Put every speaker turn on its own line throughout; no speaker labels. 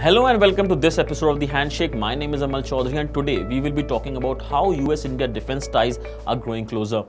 Hello and welcome to this episode of the Handshake. My name is Amal Chowdhury and today we will be talking about how U.S India defense ties are growing closer.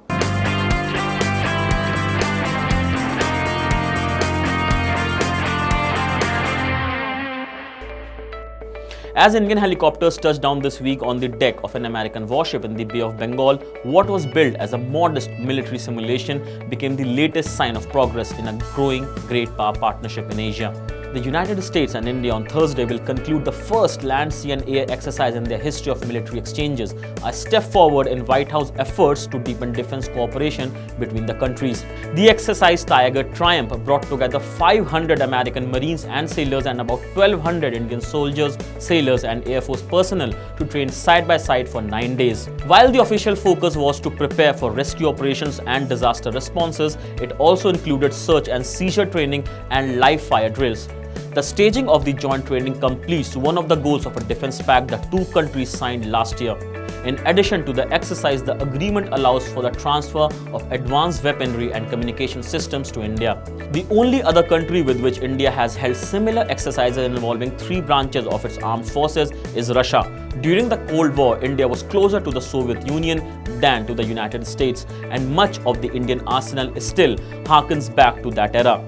As Indian helicopters touched down this week on the deck of an American warship in the Bay of Bengal, what was billed as a modest military simulation became the latest sign of progress in a growing great power partnership in Asia. The United States and India on Thursday will conclude the first land, sea and air exercise in their history of military exchanges, a step forward in White House efforts to deepen defense cooperation between the countries. The exercise Tiger Triumph brought together 500 American Marines and sailors and about 1,200 Indian soldiers, sailors and Air Force personnel to train side by side for 9 days. While the official focus was to prepare for rescue operations and disaster responses, it also included search and seizure training and live fire drills. The staging of the joint training completes one of the goals of a defense pact the two countries signed last year. In addition to the exercise, the agreement allows for the transfer of advanced weaponry and communication systems to India. The only other country with which India has held similar exercises involving three branches of its armed forces is Russia. During the Cold War, India was closer to the Soviet Union than to the United States, and much of the Indian arsenal still harkens back to that era.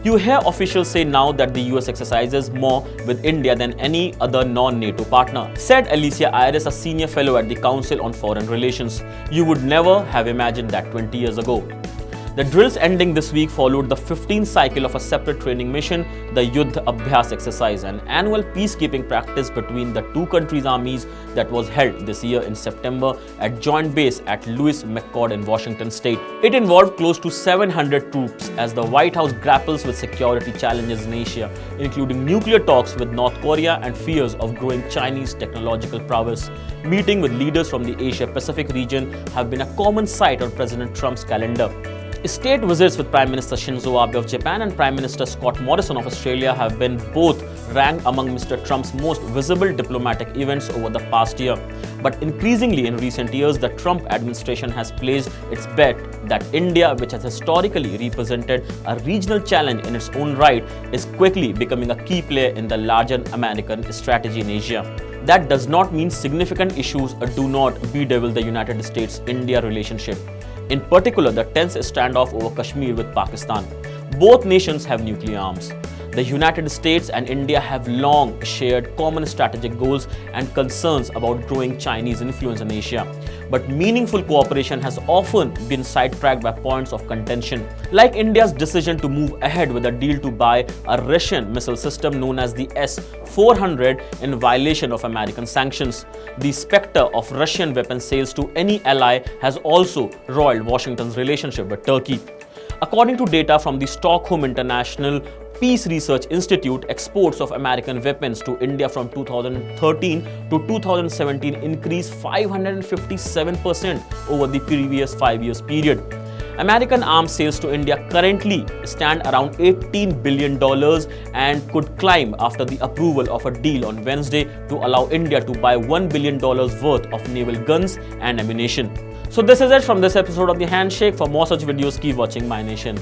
You hear officials say now that the US exercises more with India than any other non-NATO partner, said Alicia Iris, a senior fellow at the Council on Foreign Relations. You would never have imagined that 20 years ago. The drills ending this week followed the 15th cycle of a separate training mission, the Yuddh Abhyas exercise, an annual peacekeeping practice between the two countries' armies that was held this year in September at Joint Base at Lewis McChord in Washington state. It involved close to 700 troops as the White House grapples with security challenges in Asia, including nuclear talks with North Korea and fears of growing Chinese technological prowess. Meeting with leaders from the Asia-Pacific region have been a common sight on President Trump's calendar. State visits with Prime Minister Shinzo Abe of Japan and Prime Minister Scott Morrison of Australia have been both ranked among Mr. Trump's most visible diplomatic events over the past year. But increasingly in recent years, the Trump administration has placed its bet that India, which has historically represented a regional challenge in its own right, is quickly becoming a key player in the larger American strategy in Asia. That does not mean significant issues do not bedevil the United States-India relationship. In particular, the tense standoff over Kashmir with Pakistan. Both nations have nuclear arms. The United States and India have long shared common strategic goals and concerns about growing Chinese influence in Asia. But meaningful cooperation has often been sidetracked by points of contention, like India's decision to move ahead with a deal to buy a Russian missile system known as the S-400 in violation of American sanctions. The specter of Russian weapon sales to any ally has also roiled Washington's relationship with Turkey. According to data from the Stockholm International Peace Research Institute, exports of American weapons to India from 2013 to 2017 increased 557% over the previous 5 years period. American arms sales to India currently stand around $18 billion and could climb after the approval of a deal on Wednesday to allow India to buy $1 billion worth of naval guns and ammunition. So this is it from this episode of The Handshake. For more such videos, keep watching MyNation.